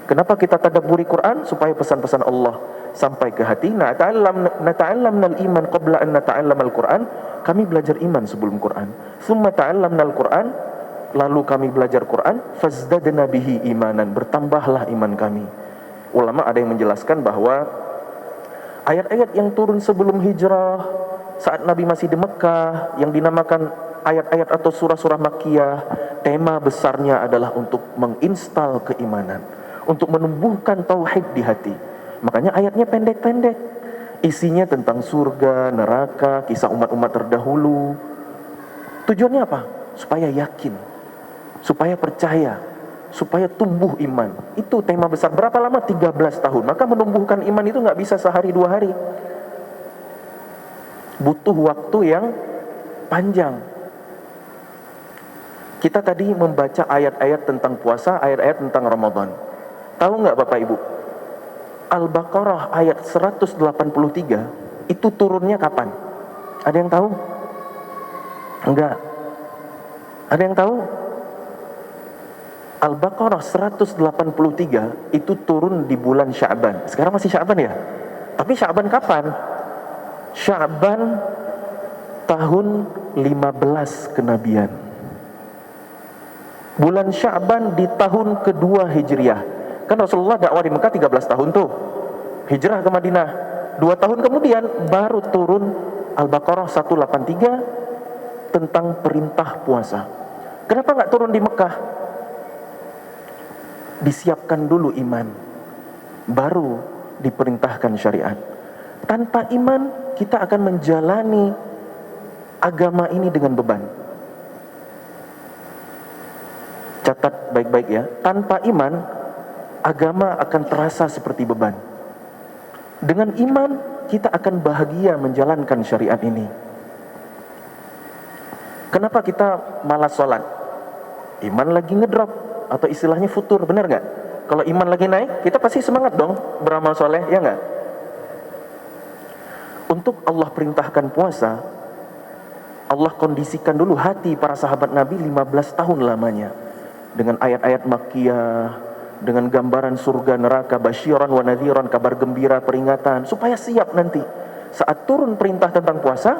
Kenapa kita tadabburi Quran? Supaya pesan-pesan Allah sampai ke hati. Nata'allamnal iman qabla an nata'allamal Quran. Kami belajar iman sebelum Quran. Tsumma ta'allamnal Quran, lalu kami belajar Quran. Fazdadna bihi imanan, bertambahlah iman kami. Ulama ada yang menjelaskan bahwa ayat-ayat yang turun sebelum hijrah, saat Nabi masih di Mekah, yang dinamakan ayat-ayat atau surah-surah Makkiyah, tema besarnya adalah untuk menginstal keimanan, untuk menumbuhkan tauhid di hati. Makanya ayatnya pendek-pendek, isinya tentang surga, neraka, kisah umat-umat terdahulu. Tujuannya apa? Supaya yakin, supaya percaya, supaya tumbuh iman. Itu tema besar. Berapa lama? 13 tahun. Maka menumbuhkan iman itu gak bisa sehari dua hari, butuh waktu yang panjang. Kita tadi membaca ayat-ayat tentang puasa, ayat-ayat tentang Ramadan. Tahu nggak Bapak Ibu? Al-Baqarah ayat 183 itu turunnya kapan? Ada yang tahu? Enggak. Ada yang tahu? Al-Baqarah 183 itu turun di bulan Sya'ban. Sekarang masih Sya'ban ya? Tapi Sya'ban kapan? Sya'ban tahun 15 kenabian. Bulan Sya'ban di tahun kedua Hijriah. Kan Rasulullah dakwah di Mekah 13 tahun tuh. Hijrah ke Madinah 2 tahun kemudian baru turun Al-Baqarah 183 tentang perintah puasa. Kenapa gak turun di Mekah? Disiapkan dulu iman, baru diperintahkan syariat. Tanpa iman kita akan menjalani agama ini dengan beban. Catat baik-baik ya, tanpa iman agama akan terasa seperti beban. Dengan iman kita akan bahagia menjalankan syariat ini. Kenapa kita malas sholat? Iman lagi ngedrop, atau istilahnya futur, benar nggak? Kalau iman lagi naik, kita pasti semangat dong beramal soleh, ya nggak? Untuk Allah perintahkan puasa, Allah kondisikan dulu hati para sahabat Nabi 15 tahun lamanya dengan ayat-ayat Makkiyah, dengan gambaran surga neraka, basyiran wa nadhiran, kabar gembira, peringatan, supaya siap nanti saat turun perintah tentang puasa,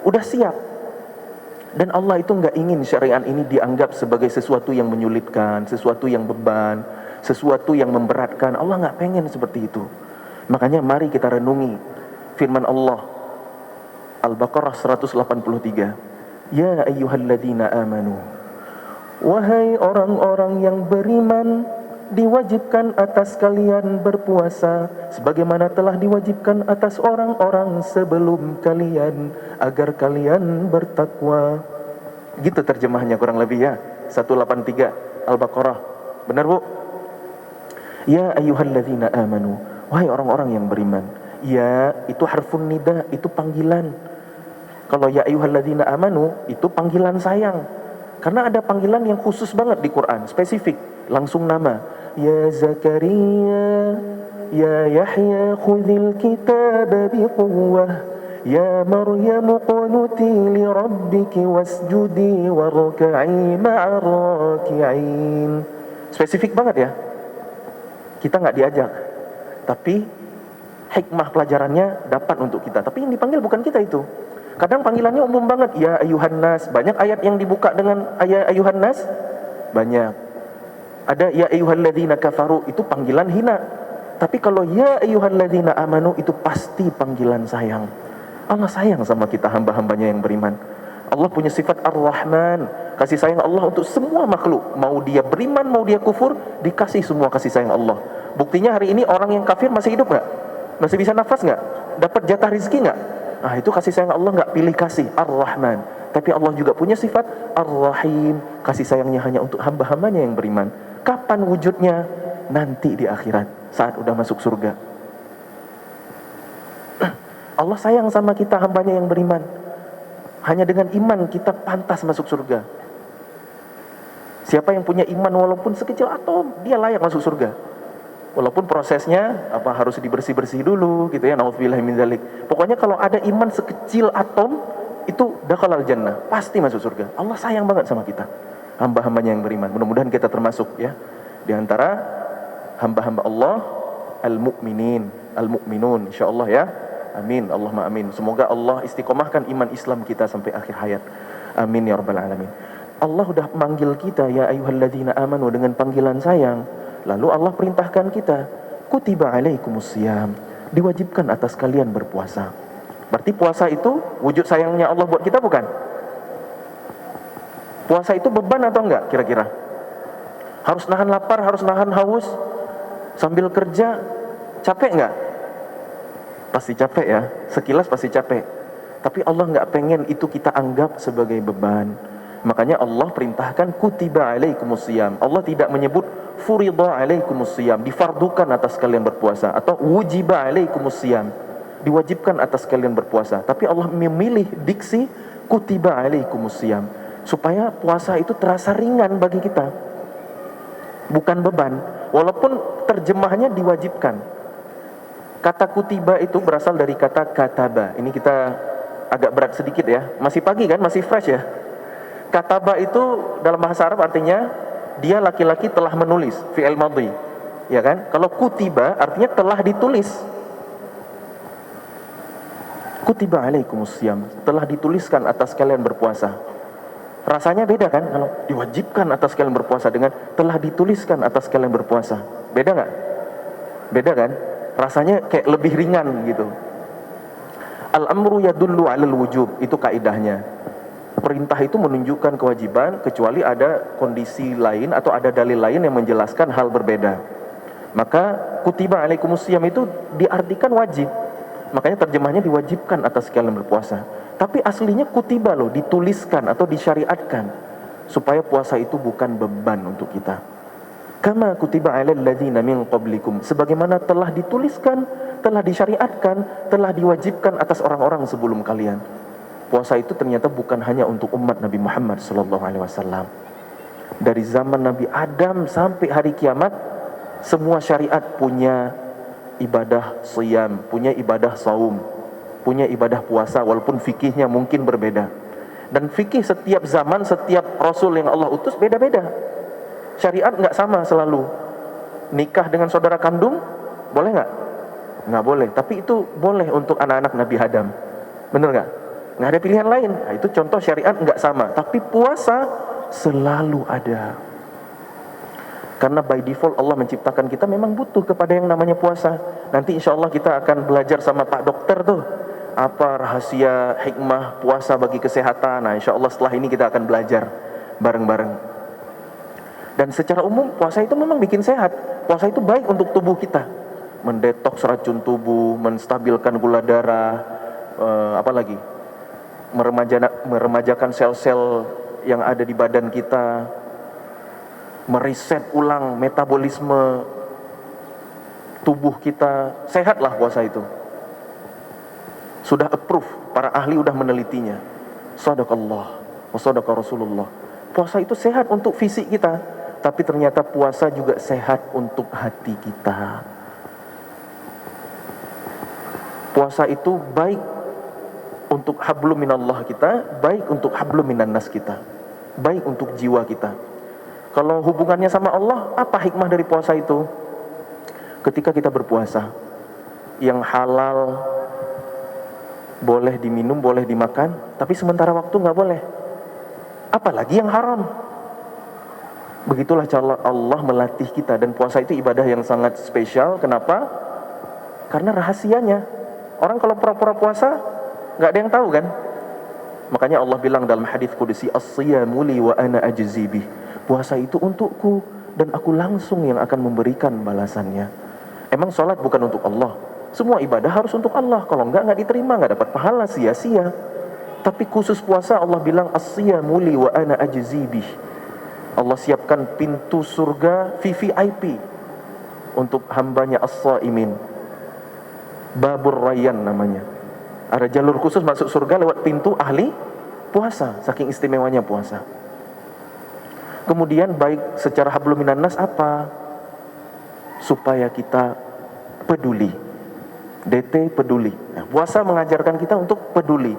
udah siap. Dan Allah itu nggak ingin syariat ini dianggap sebagai sesuatu yang menyulitkan, sesuatu yang beban, sesuatu yang memberatkan. Allah nggak pengen seperti itu. Makanya mari kita renungi firman Allah Al-Baqarah 183. Ya ayyuhalladzina amanu, wahai orang-orang yang beriman, diwajibkan atas kalian berpuasa sebagaimana telah diwajibkan atas orang-orang sebelum kalian agar kalian bertakwa. Gitu terjemahnya kurang lebih ya. 183 Al-Baqarah. Benar Bu? Ya ayyuhalladzina amanu, wahai orang-orang yang beriman. Ya itu harfun nida, itu panggilan. Kalau ya ayyuhalladzina amanu itu panggilan sayang. Karena ada panggilan yang khusus banget di Quran, spesifik, langsung nama. Ya Zakaria, ya Yahya khudhil kitaba biquwwah, ya Maryam qunuti li rabbiki wasjudi warka'i ma'ar raki'in. Spesifik banget ya. Kita nggak diajak, tapi hikmah pelajarannya dapat untuk kita. Tapi yang dipanggil bukan kita itu. Kadang panggilannya umum banget, ya ayuhan nas. Banyak ayat yang dibuka dengan ayat ayuhan nas, banyak. Ada ya ayyuhalladzina kafaru, itu panggilan hina. Tapi kalau ya ayyuhalladzina amanu, itu pasti panggilan sayang. Allah sayang sama kita, hamba-hambanya yang beriman. Allah punya sifat Ar-Rahman, kasih sayang Allah untuk semua makhluk. Mau dia beriman, mau dia kufur, dikasih semua kasih sayang Allah. Buktinya hari ini orang yang kafir masih hidup gak? Masih bisa nafas gak? Dapat jatah rizki gak? Nah itu kasih sayang Allah, gak pilih kasih, Ar-Rahman. Tapi Allah juga punya sifat Ar-Rahim, kasih sayangnya hanya untuk hamba-hambanya yang beriman. Kapan wujudnya? Nanti di akhirat, saat udah masuk surga. Allah sayang sama kita, hambanya yang beriman. Hanya dengan iman kita pantas masuk surga. Siapa yang punya iman walaupun sekecil atom, dia layak masuk surga. Walaupun prosesnya harus dibersih-bersih dulu gitu ya, naudzubillah min dzalik. Pokoknya kalau ada iman sekecil atom, itu dakhalal jannah, pasti masuk surga. Allah sayang banget sama kita, hamba-hambanya yang beriman. Mudah-mudahan kita termasuk ya di antara hamba-hamba Allah al-mu'minun insyaallah ya. Amin, Allahumma amin. Semoga Allah istiqomahkan iman Islam kita sampai akhir hayat. Amin ya rabbal alamin. Allah udah manggil kita ya ayyuhalladzina amanu dengan panggilan sayang. Lalu Allah perintahkan kita, kutiba alaikumusiyam, diwajibkan atas kalian berpuasa. Berarti puasa itu wujud sayangnya Allah buat kita bukan? Puasa itu beban atau enggak kira-kira? Harus nahan lapar, harus nahan haus sambil kerja, capek enggak? Pasti capek ya, sekilas pasti capek. Tapi Allah nggak pengen itu kita anggap sebagai beban. Makanya Allah perintahkan kutiba alaikumusiyam. Allah tidak menyebut furidha alaikumusiyam, difardukan atas kalian berpuasa, atau wujiba alaikumusiyam, diwajibkan atas kalian berpuasa. Tapi Allah memilih diksi kutiba alaikumusiyam supaya puasa itu terasa ringan bagi kita, bukan beban. Walaupun terjemahnya diwajibkan. Kata kutiba itu berasal dari kata kataba. Ini kita agak berat sedikit ya. Masih pagi kan, masih fresh ya. Kataba itu dalam bahasa Arab artinya dia laki-laki telah menulis, fi'il madhi. Ya kan? Kalau kutiba artinya telah ditulis. Kutiba alaikumusiyam, telah dituliskan atas kalian berpuasa. Rasanya beda kan kalau diwajibkan atas kalian berpuasa dengan telah dituliskan atas kalian berpuasa. Beda nggak? Beda kan? Rasanya kayak lebih ringan gitu. Al-amru yadullu 'alal wujub, itu kaidahnya. Perintah itu menunjukkan kewajiban kecuali ada kondisi lain atau ada dalil lain yang menjelaskan hal berbeda. Maka kutiba alaikumusiyam itu diartikan wajib. Makanya terjemahnya diwajibkan atas kalian berpuasa. Tapi aslinya kutiba loh, dituliskan atau disyariatkan supaya puasa itu bukan beban untuk kita. Kama kutiba 'alal ladzina min qablikum, sebagaimana telah dituliskan, telah disyariatkan, telah diwajibkan atas orang-orang sebelum kalian. Puasa itu ternyata bukan hanya untuk umat Nabi Muhammad sallallahu alaihi wasallam. Dari zaman Nabi Adam sampai hari kiamat, semua syariat punya ibadah siyam, punya ibadah saum, punya ibadah puasa, walaupun fikihnya mungkin berbeda. Dan fikih setiap zaman, setiap rasul yang Allah utus beda-beda. Syariat nggak sama selalu. Nikah dengan saudara kandung boleh nggak? Nggak boleh. Tapi itu boleh untuk anak-anak Nabi Adam. Bener nggak? Nggak ada pilihan lain. Nah, itu contoh syariat nggak sama. Tapi puasa selalu ada. Karena by default Allah menciptakan kita memang butuh kepada yang namanya puasa. Nanti insya Allah kita akan belajar sama Pak Dokter tuh, apa rahasia hikmah puasa bagi kesehatan. Nah insya Allah setelah ini kita akan belajar bareng-bareng. Dan secara umum puasa itu memang bikin sehat. Puasa itu baik untuk tubuh kita, mendetoks racun tubuh, menstabilkan gula darah, apalagi meremajakan sel-sel yang ada di badan kita, mereset ulang metabolisme tubuh kita. Sehatlah puasa itu. Sudah approve, para ahli udah menelitinya. Shadaqallah wa shadaqa Rasulullah. Puasa itu sehat untuk fisik kita, tapi ternyata puasa juga sehat untuk hati kita. Puasa itu baik untuk hablum minallah kita, baik untuk hablum minannas kita, baik untuk jiwa kita. Kalau hubungannya sama Allah, apa hikmah dari puasa itu? Ketika kita berpuasa, yang halal boleh diminum, boleh dimakan, tapi sementara waktu nggak boleh. Apalagi yang haram. Begitulah cara Allah melatih kita. Dan puasa itu ibadah yang sangat spesial. Kenapa? Karena rahasianya. Orang kalau pura-pura puasa nggak ada yang tahu kan. Makanya Allah bilang dalam hadis qudsi, as-siyamu li wa ana ajzi bih. Puasa itu untukku dan aku langsung yang akan memberikan balasannya. Emang sholat bukan untuk Allah? Semua ibadah harus untuk Allah. Kalau nggak diterima, nggak dapat pahala, sia-sia. Tapi khusus puasa Allah bilang as-siyamu li wa ana ajzi bih. Allah siapkan pintu surga VVIP untuk hambanya as-saimin. Babur Rayyan namanya. Ada jalur khusus masuk surga lewat pintu ahli puasa, saking istimewanya puasa. Kemudian baik secara hablum minan nas apa? Supaya kita peduli. DT peduli. Nah, puasa mengajarkan kita untuk peduli.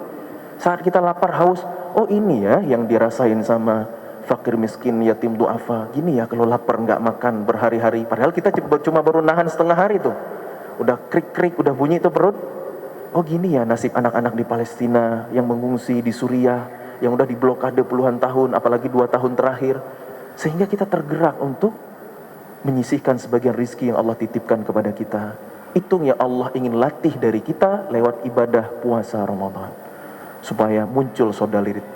Saat kita lapar haus, oh ini ya yang dirasain sama fakir miskin, yatim duafa. Gini ya kalau lapar nggak makan berhari-hari. Padahal kita cuma baru nahan setengah hari tuh. Udah krik-krik, udah bunyi itu perut. Oh gini ya nasib anak-anak di Palestina yang mengungsi di Suriah, yang udah diblokade puluhan tahun, apalagi 2 tahun terakhir. Sehingga kita tergerak untuk menyisihkan sebagian rizki yang Allah titipkan kepada kita. Itu yang Allah ingin latih dari kita lewat ibadah puasa Ramadan, supaya muncul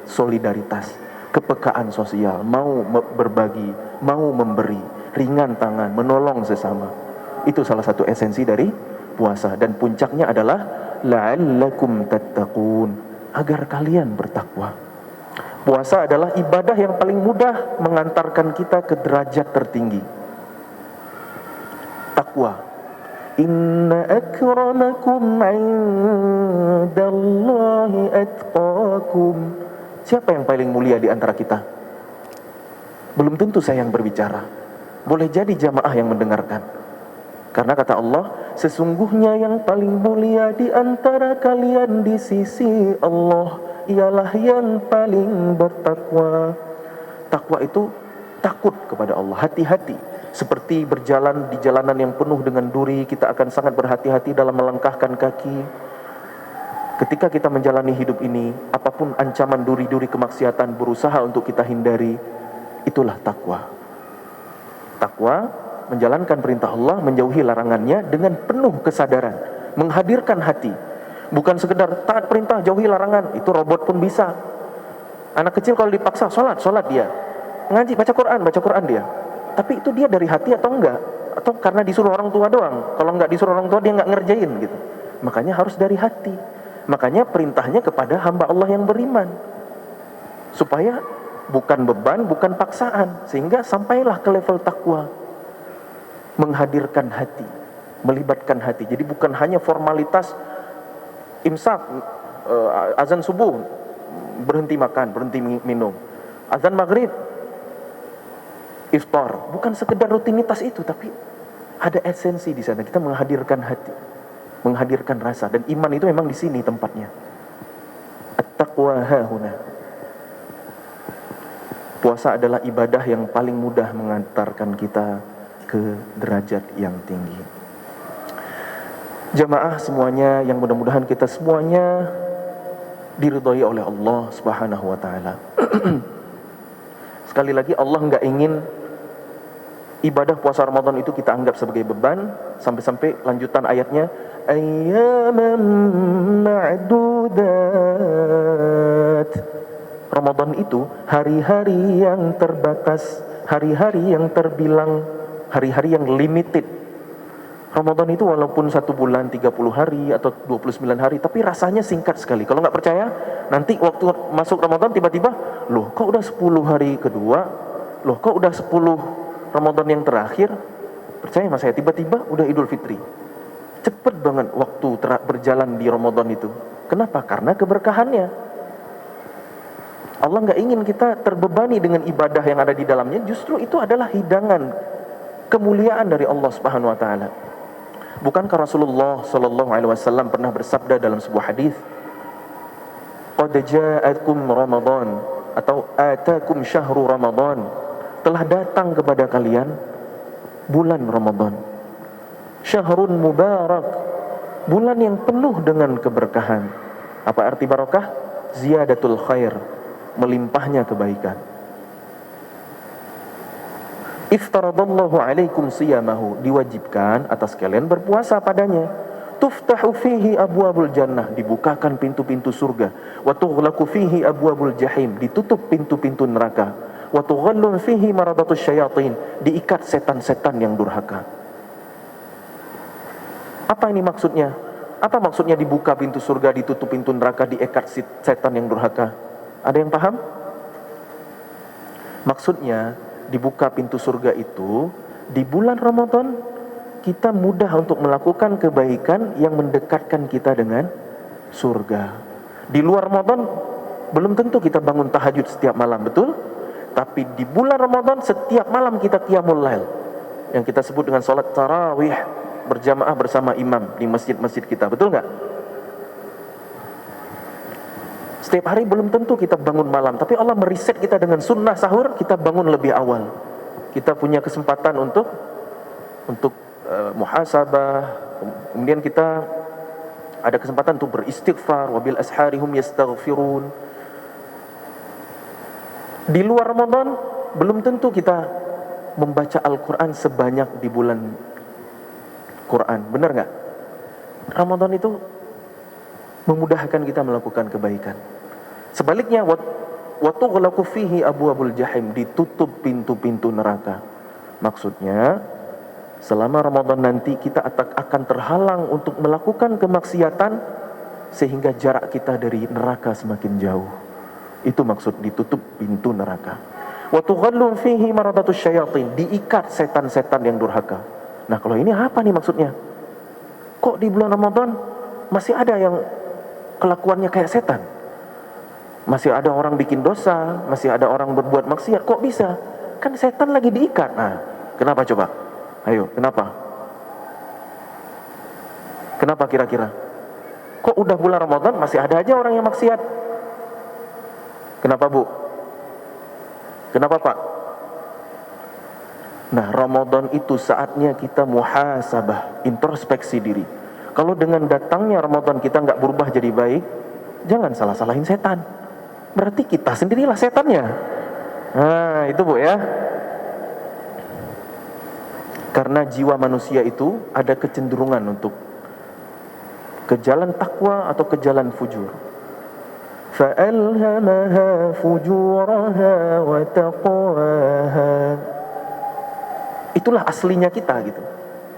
solidaritas, kepekaan sosial, mau berbagi, mau memberi, ringan tangan, menolong sesama. Itu salah satu esensi dari puasa. Dan puncaknya adalah la'allakum tattaqun, agar kalian bertakwa. Puasa adalah ibadah yang paling mudah mengantarkan kita ke derajat tertinggi, takwa. Inna akramakum indallahi atqakum. Siapa yang paling mulia di antara kita? Belum tentu saya yang berbicara, boleh jadi jamaah yang mendengarkan. Karena kata Allah, sesungguhnya yang paling mulia di antara kalian di sisi Allah ialah yang paling bertakwa. Takwa itu takut kepada Allah, hati-hati. Seperti berjalan di jalanan yang penuh dengan duri, kita akan sangat berhati-hati dalam melangkahkan kaki. Ketika kita menjalani hidup ini, apapun ancaman duri-duri kemaksiatan berusaha untuk kita hindari. Itulah takwa. Takwa menjalankan perintah Allah, menjauhi larangannya dengan penuh kesadaran, menghadirkan hati. Bukan sekedar taat perintah, jauhi larangan. Itu robot pun bisa. Anak kecil kalau dipaksa sholat dia. Ngaji, baca Quran dia. Tapi itu dia dari hati atau enggak? Atau karena disuruh orang tua doang? Kalau enggak disuruh orang tua dia enggak ngerjain gitu. Makanya harus dari hati. Makanya perintahnya kepada hamba Allah yang beriman, supaya bukan beban, bukan paksaan, sehingga sampailah ke level takwa. Menghadirkan hati, melibatkan hati. Jadi bukan hanya formalitas imsak, azan subuh berhenti makan, berhenti minum, azan maghrib iftar, bukan sekedar rutinitas itu, tapi ada esensi di sana. Kita menghadirkan hati, menghadirkan rasa, dan iman itu memang di sini tempatnya. At-taqwa hahuna. Puasa adalah ibadah yang paling mudah mengantarkan kita ke derajat yang tinggi. Jamaah semuanya, yang mudah-mudahan kita semuanya diridhai oleh Allah Subhanahu wa taala. Sekali lagi, Allah enggak ingin ibadah puasa Ramadan itu kita anggap sebagai beban. Sampai-sampai lanjutan ayatnya, ayyaman ma'dudat. Ramadan itu hari-hari yang terbatas, hari-hari yang terbilang, hari-hari yang limited. Ramadan itu walaupun 1 bulan 30 hari atau 29 hari, tapi rasanya singkat sekali. Kalau nggak percaya, nanti waktu masuk Ramadan tiba-tiba, loh kok udah 10 hari kedua, loh kok udah 10 Ramadan yang terakhir. Percaya sama saya, tiba-tiba udah Idul Fitri. Cepet banget waktu berjalan di Ramadan itu. Kenapa? Karena keberkahannya. Allah nggak ingin kita terbebani dengan ibadah yang ada di dalamnya. Justru itu adalah hidangan kemuliaan dari Allah Subhanahu wa taala. Bukankah Rasulullah sallallahu alaihi wasallam pernah bersabda dalam sebuah hadis, "Qad ja'akum Ramadan," atau "Atakum syahru Ramadan." Telah datang kepada kalian bulan Ramadan. Syahrun mubarak, bulan yang penuh dengan keberkahan. Apa arti barakah? Ziyadatul khair, melimpahnya kebaikan. Iftaradallahu alaikum siyamahu, diwajibkan atas kalian berpuasa padanya. Tuftahu fihi abwabul jannah, dibukakan pintu-pintu surga. Wa tughlaqu fihi abwabul jahim, ditutup pintu-pintu neraka. Wa tughallun fihi maradatus syayatin, diikat setan-setan yang durhaka. Apa ini maksudnya? Apa maksudnya dibuka pintu surga, ditutup pintu neraka, diikat setan yang durhaka? Ada yang paham? Maksudnya dibuka pintu surga itu di bulan Ramadan, kita mudah untuk melakukan kebaikan yang mendekatkan kita dengan surga. Di luar Ramadan belum tentu kita bangun tahajud setiap malam, betul? Tapi di bulan Ramadan setiap malam kita qiyamul lail, yang kita sebut dengan salat tarawih berjamaah bersama imam di masjid-masjid kita, betul nggak? Setiap hari belum tentu kita bangun malam, tapi Allah meriset kita dengan sunnah sahur, kita bangun lebih awal. Kita punya kesempatan untuk muhasabah, kemudian kita ada kesempatan untuk beristighfar, wabil asharihum yastaghfirun. Di luar Ramadan belum tentu kita membaca Al-Quran sebanyak di bulan Quran, benar nggak? Ramadan itu memudahkan kita melakukan kebaikan. Sebaliknya, watughlaqu fihi abwabul jahim, ditutup pintu-pintu neraka. Maksudnya, selama Ramadan nanti kita akan terhalang untuk melakukan kemaksiatan sehingga jarak kita dari neraka semakin jauh. Itu maksud ditutup pintu neraka. Wa tughallu fihi maradatus syayatin, diikat setan-setan yang durhaka. Nah, kalau ini apa nih maksudnya? Kok di bulan Ramadan masih ada yang kelakuannya kayak setan? Masih ada orang bikin dosa, masih ada orang berbuat maksiat, kok bisa? Kan setan lagi diikat. Nah, kenapa coba? Ayo, kenapa? Kenapa kira-kira? Kok udah bulan Ramadan masih ada aja orang yang maksiat? Kenapa, Bu? Kenapa, Pak? Nah, Ramadan itu saatnya kita muhasabah, introspeksi diri. Kalau dengan datangnya Ramadan kita nggak berubah jadi baik, jangan salah-salahin setan. Berarti kita sendirilah setannya. Nah, itu Bu ya. Karena jiwa manusia itu ada kecenderungan untuk ke jalan takwa atau ke jalan fujur. فَأَلْهَمَهَا فُجُورَهَا وَتَقْوَاهَا. Itulah aslinya kita gitu.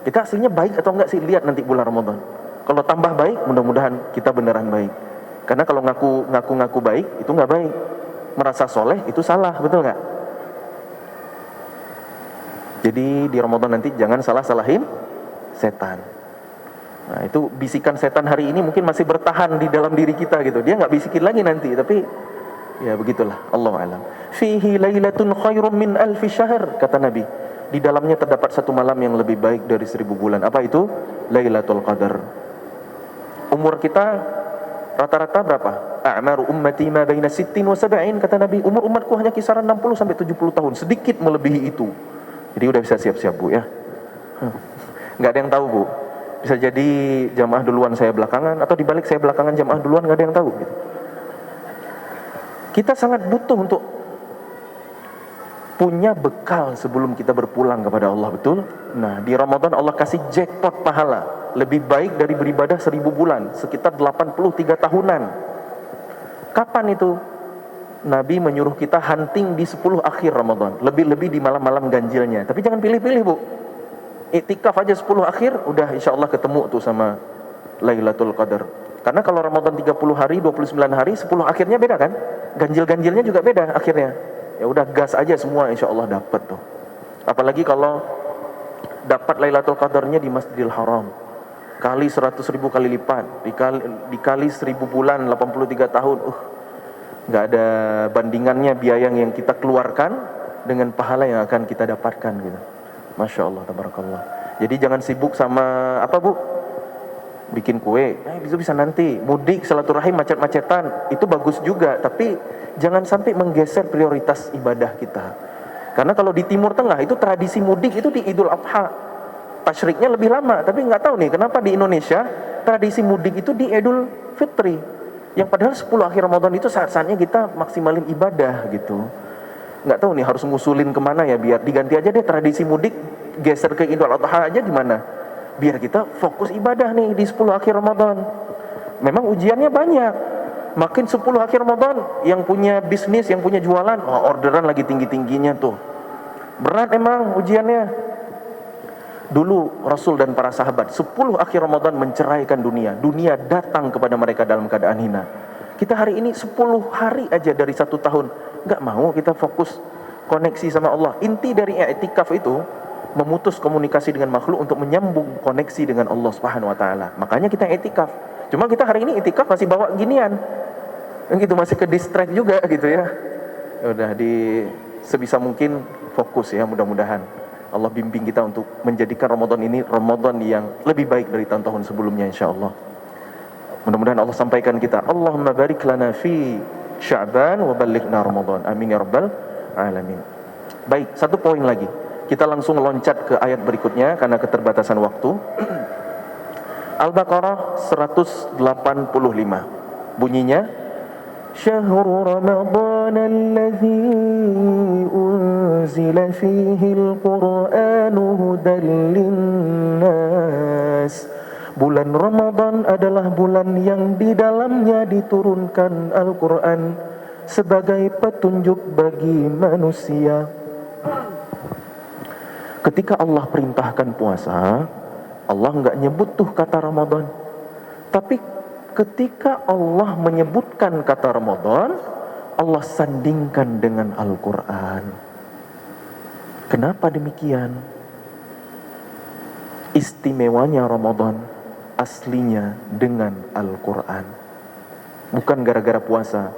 Kita aslinya baik atau enggak sih? Lihat nanti bulan Ramadan. Kalau tambah baik, mudah-mudahan kita beneran baik. Karena kalau ngaku baik, itu enggak baik. Merasa soleh, itu salah, betul enggak? Jadi di Ramadan nanti jangan salah-salahin setan. Nah, itu bisikan setan hari ini mungkin masih bertahan di dalam diri kita gitu. Dia nggak bisikin lagi nanti, tapi ya begitulah. Allahu a'lam. Fihi lailatun khairum min alfi syahr, kata Nabi. Di dalamnya terdapat satu malam yang lebih baik dari 1000 bulan. Apa itu? Lailatul Qadar. Umur kita rata-rata berapa? A'maru ummati ma baina 60 wa 70, kata Nabi. Umur umatku hanya kisaran 60 sampai 70 tahun, sedikit melebihi itu. Jadi udah bisa siap-siap, Bu ya. Nggak ada yang tahu, Bu. Bisa jadi jamaah duluan saya belakangan, atau dibalik saya belakangan jamaah duluan, nggak ada yang tahu gitu. Kita sangat butuh untuk punya bekal sebelum kita berpulang kepada Allah, betul? Nah, di Ramadan Allah kasih jackpot pahala lebih baik dari beribadah 1000 bulan, sekitar 83 tahunan. Kapan itu? Nabi menyuruh kita hunting di 10 akhir Ramadan, lebih-lebih di malam-malam ganjilnya. Tapi jangan pilih-pilih, Bu. Iktikaf aja 10 akhir, udah insya Allah ketemu tuh sama Lailatul Qadar. Karena kalau Ramadan 30 hari, 29 hari, 10 akhirnya beda kan? Ganjil-ganjilnya juga beda akhirnya. Ya udah gas aja semua, insya Allah dapat tuh. Apalagi kalau dapat Lailatul Qadarnya di Masjidil Haram, kali 100.000 kali lipat, dikali 1000 bulan, 83 tahun, nggak ada bandingannya biaya yang kita keluarkan dengan pahala yang akan kita dapatkan gitu. Masya Allah, tabarakallah. Jadi jangan sibuk sama apa, Bu? Bikin kue, itu bisa nanti. Mudik, silaturahim, macet-macetan, itu bagus juga. Tapi jangan sampai menggeser prioritas ibadah kita. Karena kalau di Timur Tengah itu tradisi mudik itu di Idul Adha, tasyriknya lebih lama. Tapi nggak tahu nih kenapa di Indonesia tradisi mudik itu di Idul Fitri. Yang padahal 10 akhir Ramadan itu saat-saatnya kita maksimalin ibadah gitu. Nggak tahu nih harus ngusulin kemana ya, biar diganti aja deh tradisi mudik, geser ke Idul Adha aja gimana, biar kita fokus ibadah nih di 10 akhir Ramadan. Memang ujiannya banyak, makin 10 akhir Ramadan yang punya bisnis, yang punya jualan, orderan lagi tinggi-tingginya tuh, berat emang ujiannya. Dulu Rasul dan para sahabat 10 akhir Ramadan menceraikan dunia, dunia datang kepada mereka dalam keadaan hina. Kita hari ini 10 hari aja dari 1 tahun nggak mau kita fokus koneksi sama Allah. Inti dari i'tikaf itu memutus komunikasi dengan makhluk untuk menyambung koneksi dengan Allah Subhanahu wa taala. Makanya kita i'tikaf. Cuma kita hari ini i'tikaf masih bawa ginian. Gitu masih ke distract juga gitu ya. Ya udah sebisa mungkin fokus ya, mudah-mudahan Allah bimbing kita untuk menjadikan Ramadan ini Ramadan yang lebih baik dari tahun-tahun sebelumnya insyaallah. Mudah-mudahan Allah sampaikan kita, Allahumma barik lana fi Sya'ban wa ballighna Ramadan. Amin ya rabbal alamin. Baik, satu poin lagi. Kita langsung loncat ke ayat berikutnya karena keterbatasan waktu. Al-Baqarah 185. Bunyinya, Syahrul Ramadan alladzi unzila fihi al-Qur'anu hudan linnas. Bulan Ramadan adalah bulan yang di dalamnya diturunkan Al-Quran sebagai petunjuk bagi manusia. Ketika Allah perintahkan puasa, Allah nggak nyebut tuh kata Ramadan. Tapi ketika Allah menyebutkan kata Ramadan, Allah sandingkan dengan Al-Quran. Kenapa demikian? Istimewanya Ramadan aslinya dengan Al-Quran, bukan gara-gara puasa.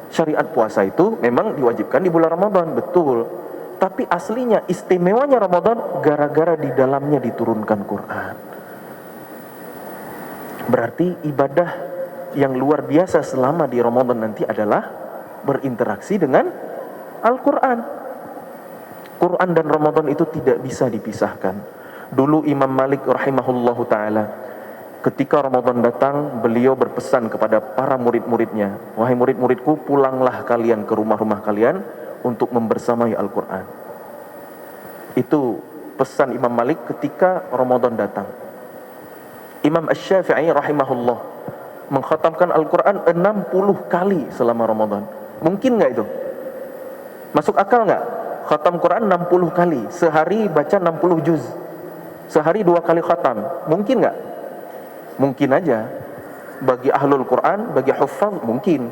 Syariat puasa itu memang diwajibkan di bulan Ramadan, betul. Tapi aslinya istimewanya Ramadan gara-gara di dalamnya diturunkan Quran. Berarti ibadah yang luar biasa selama di Ramadan nanti adalah berinteraksi dengan Al-Quran. Quran dan Ramadan itu tidak bisa dipisahkan. Dulu Imam Malik rahimahullahu ta'ala, ketika Ramadan datang, beliau berpesan kepada para murid-muridnya, wahai murid-muridku, pulanglah kalian ke rumah-rumah kalian untuk membersamai Al-Quran. Itu pesan Imam Malik ketika Ramadan datang. Imam Asy-Syafi'i rahimahullah mengkhatamkan Al-Quran 60 kali selama Ramadan. Mungkin gak itu? Masuk akal gak? Khatam Quran 60 kali, sehari baca 60 juz, sehari 2 kali khatam. Mungkin gak? Mungkin aja. Bagi ahlul Quran, bagi huffaz mungkin.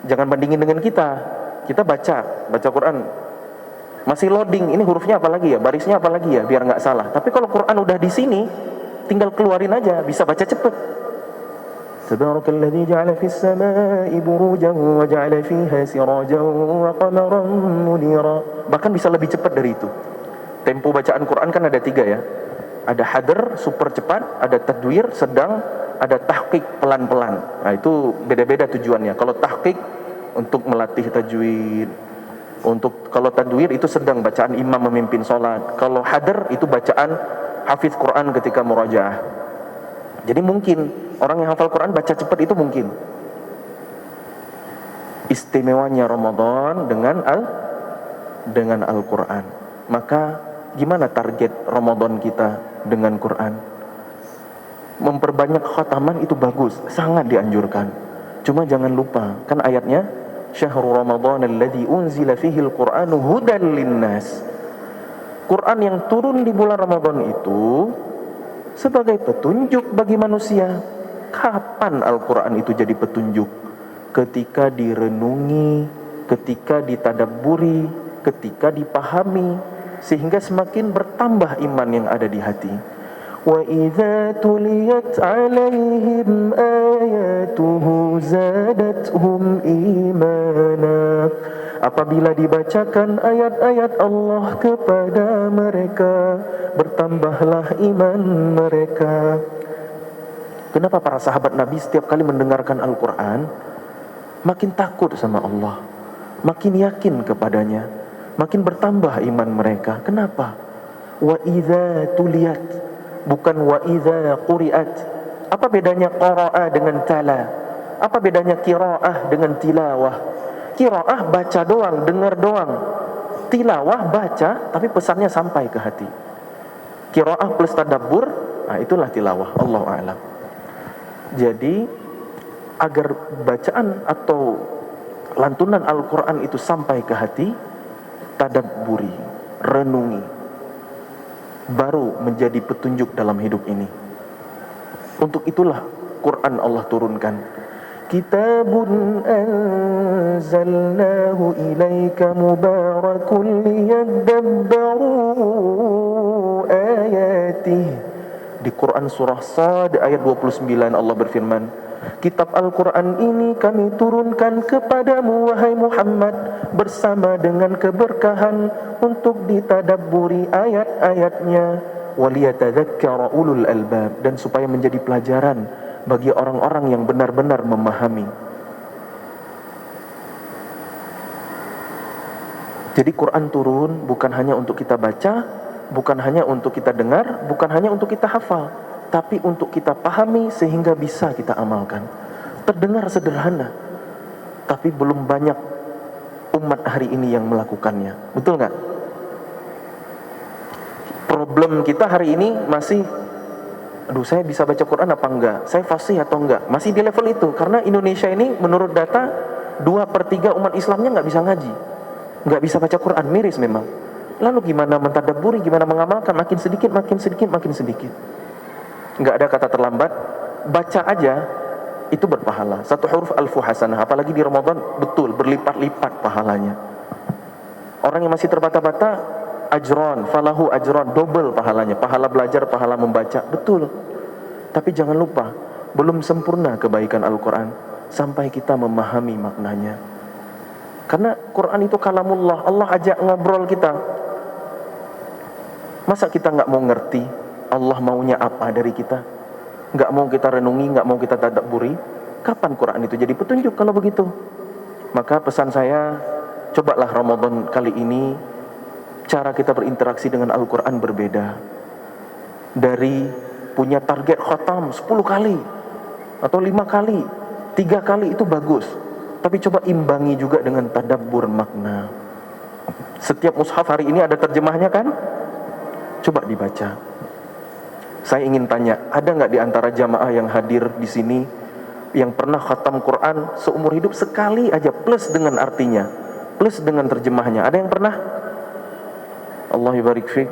Jangan bandingin dengan kita. Kita baca Quran masih loading, ini hurufnya apa lagi ya, barisnya apa lagi ya, biar nggak salah. Tapi kalau Quran udah di sini, tinggal keluarin aja, bisa baca cepet. Tabarakalladzi ja'ala fis samaa'i burujan wa ja'ala fiha sirajan wa qamaran munira. Bahkan bisa lebih cepat dari itu. Tempo bacaan Quran kan ada 3 ya. Ada hadr, super cepat, ada tadwir, sedang, ada tahqiq, pelan-pelan. Nah itu beda-beda tujuannya. Kalau tahqiq untuk melatih tajwid, kalau tadwir itu sedang, bacaan imam memimpin sholat. Kalau hadr itu bacaan hafiz Quran ketika murajaah. Jadi mungkin orang yang hafal Quran baca cepat itu mungkin. Istimewanya Ramadan dengan Al-Quran. Maka gimana target Ramadan kita dengan Quran? Memperbanyak khataman itu bagus, sangat dianjurkan. Cuma jangan lupa, kan ayatnya Syahrul Ramadan alladzi unzila fihi al-Qur'anu hudan linnas. Quran yang turun di bulan Ramadan itu sebagai petunjuk bagi manusia. Kapan Al-Quran itu jadi petunjuk? Ketika direnungi, ketika ditadabburi, ketika dipahami, sehingga semakin bertambah iman yang ada di hati. Wa idza tuliyat 'alaihim ayatuhu zadatuhum imana. Apabila dibacakan ayat-ayat Allah kepada mereka, bertambahlah iman mereka. Kenapa para sahabat Nabi setiap kali mendengarkan Al-Quran makin takut sama Allah, makin yakin kepadanya, makin bertambah iman mereka? Kenapa? Wa idza tuliyat, bukan wa idza quri'at. Apa bedanya qara'a dengan tala? Apa bedanya qira'ah dengan tilawah? Qira'ah baca doang, dengar doang. Tilawah baca tapi pesannya sampai ke hati. Qira'ah plus tadabbur, nah itulah tilawah. Allahu a'lam. Jadi agar bacaan atau lantunan Al-Quran itu sampai ke hati, tadabburi, renungi, baru menjadi petunjuk dalam hidup ini. Untuk itulah Quran Allah turunkan. Kitabun anzalnahu ilaika mubarakun liyadabbaru ayatih. Di Quran surah Sad ayat 29 Allah berfirman, kitab Al-Quran ini kami turunkan kepadamu wahai Muhammad bersama dengan keberkahan untuk ditadabburi ayat-ayatnya, waliyatadzakkara ulul albab, dan supaya menjadi pelajaran bagi orang-orang yang benar-benar memahami. Jadi Quran turun bukan hanya untuk kita baca, bukan hanya untuk kita dengar, bukan hanya untuk kita hafal, tapi untuk kita pahami sehingga bisa kita amalkan. Terdengar sederhana, tapi belum banyak umat hari ini yang melakukannya. Betul nggak? Problem kita hari ini masih, aduh saya bisa baca Quran apa enggak? Saya fasih atau enggak? Masih di level itu, karena Indonesia ini menurut data 2/3 umat Islamnya nggak bisa ngaji, nggak bisa baca Quran, miris memang. Lalu gimana mentadabburi, gimana mengamalkan? Makin sedikit, makin sedikit, makin sedikit. Nggak ada kata terlambat, baca aja itu berpahala. Satu huruf alfu hasanah, apalagi di Ramadan, betul berlipat-lipat pahalanya. Orang yang masih terbata-bata, ajron, falahu ajron, double pahalanya, pahala belajar, pahala membaca, betul. Tapi jangan lupa, belum sempurna kebaikan Al-Quran sampai kita memahami maknanya. Karena Quran itu kalamullah, Allah ajak ngobrol kita. Masa kita nggak mau ngerti Allah maunya apa dari kita? Nggak mau kita renungi, nggak mau kita tadabburi? Kapan Quran itu jadi petunjuk kalau begitu? Maka pesan saya, cobalah Ramadan kali ini cara kita berinteraksi dengan Al-Quran berbeda. Dari punya target khatam 10 kali atau 5 kali, 3 kali itu bagus, tapi coba imbangi juga dengan tadabbur makna. Setiap mushaf hari ini ada terjemahnya kan? Coba dibaca. Saya ingin tanya, ada nggak di antara jamaah yang hadir di sini yang pernah khatam Quran seumur hidup sekali aja, plus dengan artinya, plus dengan terjemahnya? Ada yang pernah? Allah barik fiik.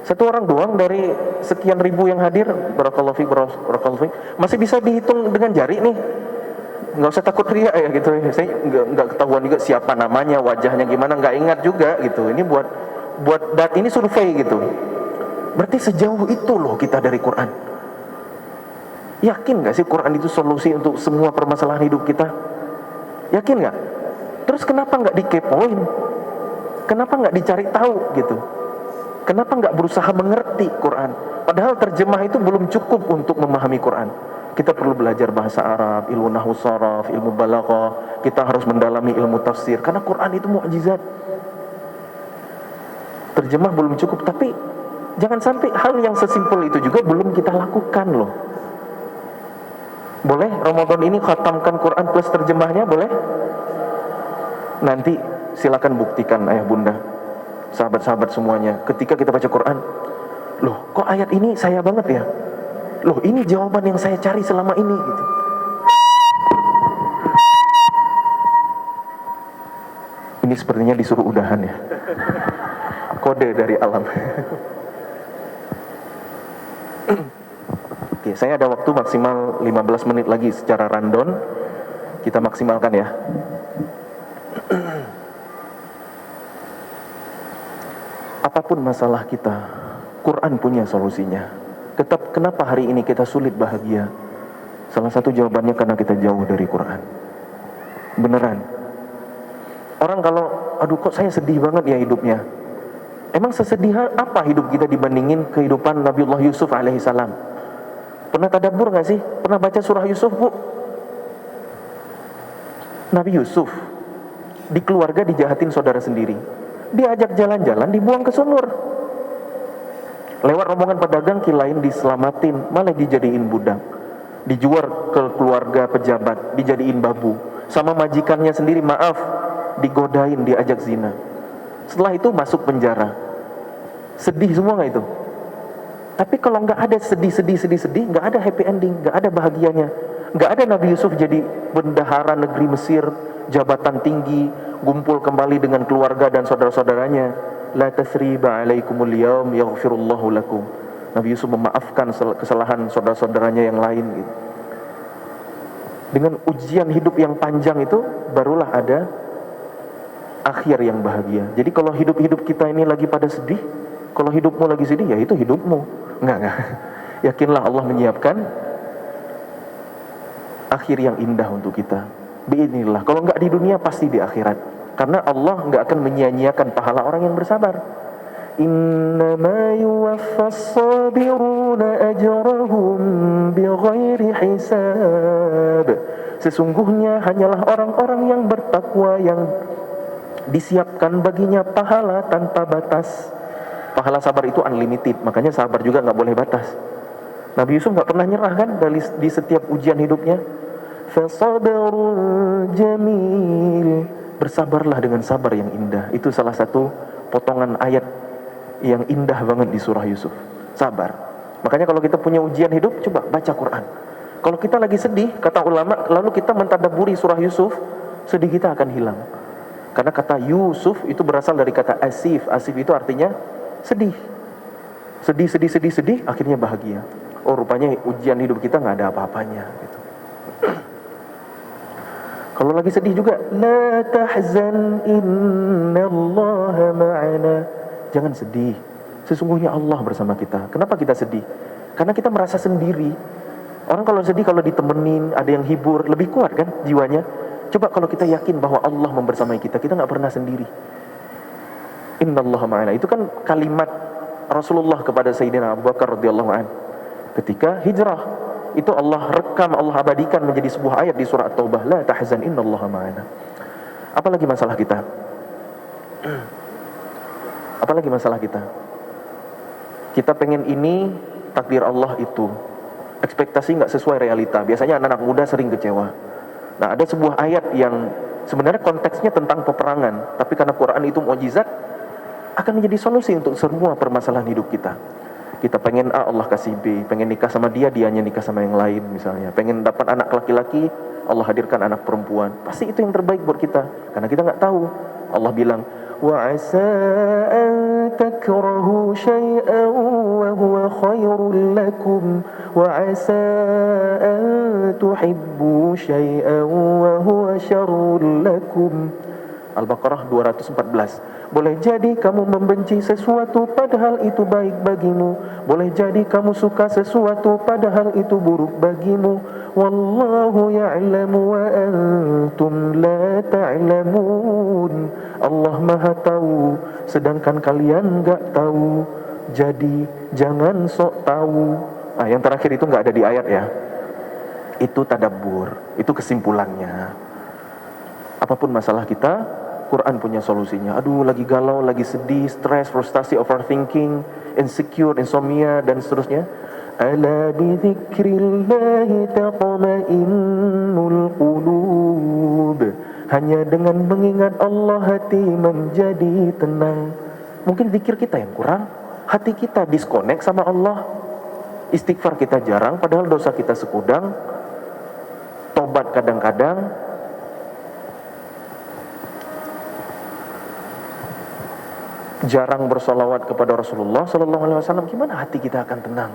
Satu orang doang dari sekian ribu yang hadir. Barakallahu fiik, barakallahu fiik. Masih bisa dihitung dengan jari nih. Nggak usah takut riya ya gitu. Saya nggak ketahuan juga siapa namanya, wajahnya gimana, nggak ingat juga gitu. Ini buat ini survei gitu. Berarti sejauh itu loh kita dari Quran. Yakin gak sih Quran itu solusi untuk semua permasalahan hidup kita? Yakin gak? Terus kenapa gak dikepoin? Kenapa gak dicari tahu gitu? Kenapa gak berusaha mengerti Quran? Padahal terjemah itu belum cukup untuk memahami Quran. Kita perlu belajar bahasa Arab, ilmu nahwu sharaf, ilmu balaghah. Kita harus mendalami ilmu tafsir, karena Quran itu mukjizat. Terjemah belum cukup, tapi jangan sampai hal yang sesimpel itu juga belum kita lakukan loh. Boleh Ramadan ini khatamkan Quran plus terjemahnya, boleh? Nanti silakan buktikan ayah bunda, sahabat-sahabat semuanya, ketika kita baca Quran, loh kok ayat ini saya banget ya? Loh ini jawaban yang saya cari selama ini gitu. Ini sepertinya disuruh udahan ya. Kode dari alam. Oke, saya ada waktu maksimal 15 menit lagi secara random. Kita maksimalkan ya. Apapun masalah kita, Quran punya solusinya. Tetap kenapa hari ini kita sulit bahagia? Salah satu jawabannya karena kita jauh dari Quran. Beneran. Orang kalau, aduh kok saya sedih banget ya hidupnya. Emang sesedih apa hidup kita dibandingin kehidupan Nabiullah Yusuf alaihissalam? Pernah tadabbur gak sih? Pernah baca surah Yusuf, Bu? Nabi Yusuf di keluarga dijahatin saudara sendiri, diajak jalan-jalan dibuang ke sumur, lewat rombongan pedagang kilain diselamatin, malah dijadiin budak, dijual ke keluarga pejabat, dijadiin babu, sama majikannya sendiri maaf, digodain, diajak zina. Setelah itu masuk penjara. Sedih semua gak itu? Tapi kalau nggak ada sedih, nggak ada happy ending, nggak ada bahagianya, nggak ada Nabi Yusuf jadi bendahara negeri Mesir, jabatan tinggi, kumpul kembali dengan keluarga dan saudara-saudaranya. La tasriba alaikumul yaum yaghfirullahu lakum. Nabi Yusuf memaafkan kesalahan saudara-saudaranya yang lain gitu. Dengan ujian hidup yang panjang itu barulah ada akhir yang bahagia. Jadi kalau hidup-hidup kita ini lagi pada sedih, kalau hidupmu lagi sedih, ya itu hidupmu. Enggak. Yakinlah Allah menyiapkan akhir yang indah untuk kita. Biidznillah. Kalau enggak di dunia, pasti di akhirat. Karena Allah enggak akan menyia-nyiakan pahala orang yang bersabar. Innama yuwaffas sabiruna ajrahum bighairi hisab. Sesungguhnya hanyalah orang-orang yang bertakwa yang disiapkan baginya pahala tanpa batas. Pahala sabar itu unlimited, makanya sabar juga nggak boleh batas. Nabi Yusuf nggak pernah nyerah kan di setiap ujian hidupnya. Fasabarun jamil, bersabarlah dengan sabar yang indah. Itu salah satu potongan ayat yang indah banget di surah Yusuf. Sabar. Makanya kalau kita punya ujian hidup, coba baca Quran. Kalau kita lagi sedih, kata ulama, lalu kita mentadaburi surah Yusuf, sedih kita akan hilang. Karena kata Yusuf itu berasal dari kata asif. Asif itu artinya sedih. Sedih, akhirnya bahagia. Oh, rupanya ujian hidup kita nggak ada apa-apanya gitu. Kalau lagi sedih juga, la tahzan innallaha ma'ana. Jangan sedih, sesungguhnya Allah bersama kita. Kenapa kita sedih? Karena kita merasa sendiri. Orang kalau sedih, kalau ditemenin, ada yang hibur, lebih kuat kan jiwanya. Coba kalau kita yakin bahwa Allah membersamai kita, kita nggak pernah sendiri. Innallaha ma'ana, itu kan kalimat Rasulullah kepada Sayyidina Abu Bakar radhiyallahu anhu ketika hijrah. Itu Allah rekam, Allah abadikan menjadi sebuah ayat di surah At-Taubah, la tahzan innallaha ma'ana. Apalagi masalah kita? Apalagi masalah kita? Kita pengen ini, takdir Allah itu. Ekspektasi nggak sesuai realita. Biasanya anak-anak muda sering kecewa. Nah, ada sebuah ayat yang sebenarnya konteksnya tentang peperangan, tapi karena Quran itu mukjizat, akan menjadi solusi untuk semua permasalahan hidup kita. Kita pengen A, Allah kasih B. Pengen nikah sama dia, dianya nikah sama yang lain misalnya. Pengen dapat anak laki-laki, Allah hadirkan anak perempuan. Pasti itu yang terbaik buat kita, karena kita nggak tahu. Allah bilang, wa asa an takrahu syai'an wa huwa khairul lakum wa asa an tuhibbu syai'an wa huwa syarrul lakum. Al-Baqarah 214. Boleh jadi kamu membenci sesuatu padahal itu baik bagimu. Boleh jadi kamu suka sesuatu padahal itu buruk bagimu. Wallahu ya'lamu wa antum la ta'lamun. Allah Maha tahu sedangkan kalian enggak tahu. Jadi jangan sok tahu. Yang terakhir itu enggak ada di ayat ya. Itu tadabbur, itu kesimpulannya. Apapun masalah kita, Quran punya solusinya. Aduh, lagi galau, lagi sedih, stres, frustasi, overthinking, insecure, insomnia, dan seterusnya. Ala bidzikrillahi taqma'innul qulub. Hanya dengan mengingat Allah hati menjadi tenang. Mungkin zikir kita yang kurang, hati kita disconnect sama Allah. Istighfar kita jarang, padahal dosa kita sekudang. Tobat kadang-kadang. Jarang bersolawat kepada Rasulullah Sallallahu Alaihi Wasallam. Gimana hati kita akan tenang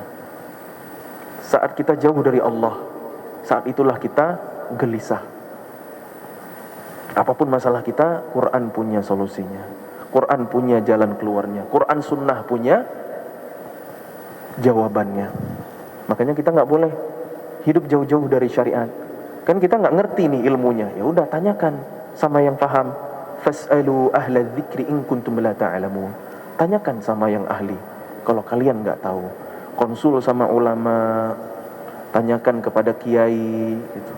saat kita jauh dari Allah? Saat itulah kita gelisah. Apapun masalah kita, Quran punya solusinya. Quran punya jalan keluarnya. Quran Sunnah punya jawabannya. Makanya kita nggak boleh hidup jauh-jauh dari syariat. Kan kita nggak ngerti nih ilmunya. Ya udah tanyakan sama yang paham. Fas'alu ahla dzikri in kuntum la ta'lamun. Tanyakan sama yang ahli kalau kalian enggak tahu. Konsul sama ulama, tanyakan kepada kiai gitu.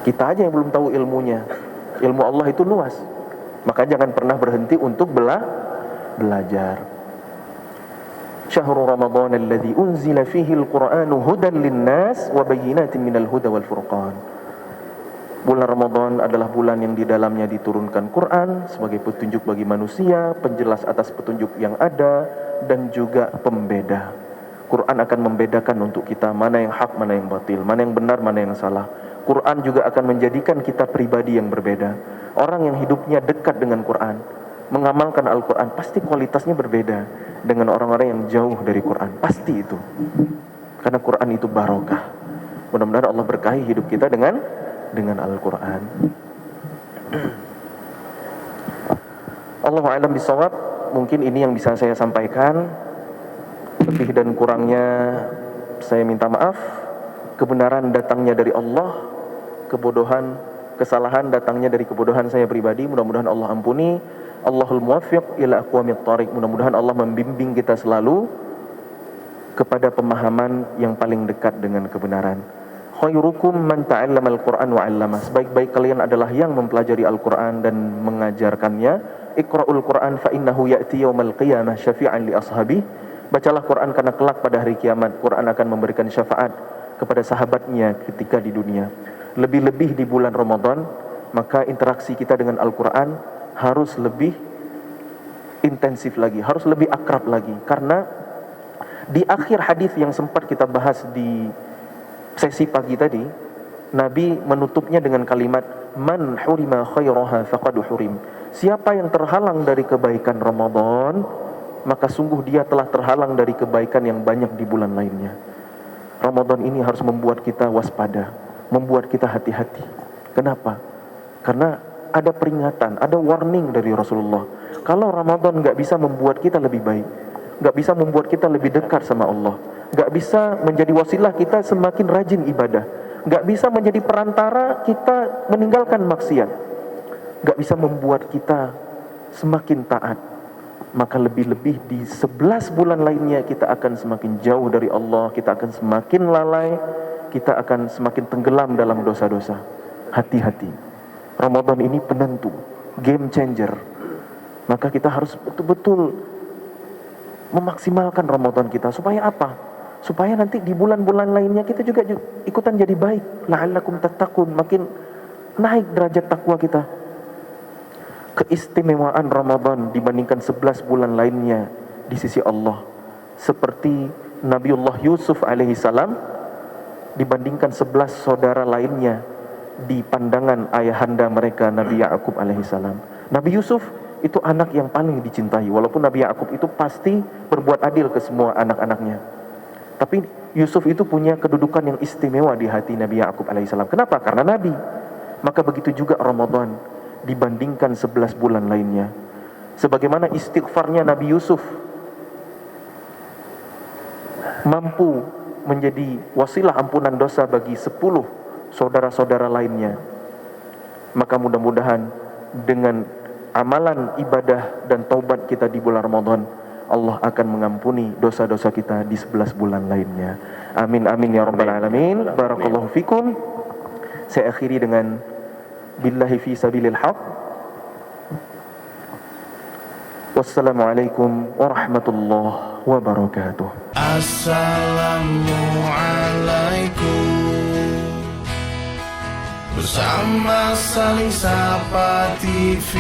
Kita aja yang belum tahu ilmunya. Ilmu Allah itu luas. Maka jangan pernah berhenti untuk belajar. Syahrul Ramadan alladzi unzila fihi al-Qur'anu hudan lin-nas wa bayyinatin minal huda wal furqan. Bulan Ramadan adalah bulan yang di dalamnya diturunkan Quran sebagai petunjuk bagi manusia, penjelas atas petunjuk yang ada, dan juga pembeda. Quran akan membedakan untuk kita mana yang hak, mana yang batil, mana yang benar, mana yang salah. Quran juga akan menjadikan kita pribadi yang berbeda. Orang yang hidupnya dekat dengan Quran, mengamalkan Al-Quran, pasti kualitasnya berbeda dengan orang-orang yang jauh dari Quran. Pasti itu. Karena Quran itu barokah. Mudah-mudahan Allah berkahi hidup kita dengan Al-Quran. Allahu a'lam bishawab. Mungkin ini yang bisa saya sampaikan. Lebih dan kurangnya saya minta maaf. Kebenaran datangnya dari Allah, kebodohan, kesalahan datangnya dari kebodohan saya pribadi. Mudah-mudahan Allah ampuni. Allahul muwaffiq ila aqwamit thariq. Mudah-mudahan Allah membimbing kita selalu kepada pemahaman yang paling dekat dengan kebenaran. Khairukum man ta'allama al-Qur'an wa 'allama. Sebaik-baik kalian adalah yang mempelajari Al-Qur'an dan mengajarkannya. Iqra'ul Qur'an fa innahu ya'ti yaumal qiyamah syafi'an li ashabi. Bacalah Qur'an karena kelak pada hari kiamat Qur'an akan memberikan syafaat kepada sahabatnya ketika di dunia. Lebih-lebih di bulan Ramadan, maka interaksi kita dengan Al-Qur'an harus lebih intensif lagi, harus lebih akrab lagi. Karena di akhir hadis yang sempat kita bahas di sesi pagi tadi, Nabi menutupnya dengan kalimat man hurima khairaha faqad hurim. Siapa yang terhalang dari kebaikan Ramadan, maka sungguh dia telah terhalang dari kebaikan yang banyak di bulan lainnya. Ramadan ini harus membuat kita waspada, membuat kita hati-hati. Kenapa? Karena ada peringatan, ada warning dari Rasulullah. Kalau Ramadan gak bisa membuat kita lebih baik, gak bisa membuat kita lebih dekat sama Allah, gak bisa menjadi wasilah kita semakin rajin ibadah, gak bisa menjadi perantara kita meninggalkan maksiat, gak bisa membuat kita semakin taat, maka lebih-lebih di 11 bulan lainnya kita akan semakin jauh dari Allah, kita akan semakin lalai, kita akan semakin tenggelam dalam dosa-dosa. Hati-hati, Ramadan ini penentu, game changer. Maka kita harus betul-betul memaksimalkan Ramadan kita. Supaya apa? Supaya nanti di bulan-bulan lainnya kita juga ikutan jadi baik. La'allakum tattaqun, makin naik derajat takwa kita. Keistimewaan Ramadan dibandingkan 11 bulan lainnya di sisi Allah, seperti Nabiullah Yusuf alaihi salam dibandingkan 11 saudara lainnya di pandangan ayahanda mereka Nabi Ya'qub alaihi salam. Nabi Yusuf itu anak yang paling dicintai, walaupun Nabi Ya'qub itu pasti berbuat adil ke semua anak-anaknya. Tapi Yusuf itu punya kedudukan yang istimewa di hati Nabi Ya'qub alaihissalam. Kenapa? Karena Nabi. Maka begitu juga Ramadan dibandingkan 11 bulan lainnya. Sebagaimana istighfarnya Nabi Yusuf mampu menjadi wasilah ampunan dosa bagi 10 saudara-saudara lainnya, maka mudah-mudahan dengan amalan ibadah dan taubat kita di bulan Ramadan, Allah akan mengampuni dosa-dosa kita di 11 bulan lainnya. Amin amin ya rabbal alamin. Barakallahu fikum. Saya akhiri dengan billahi fi sabilil haq. Wassalamualaikum warahmatullahi wabarakatuh. Assalamualaikum. Bersama Saling Sapa TV.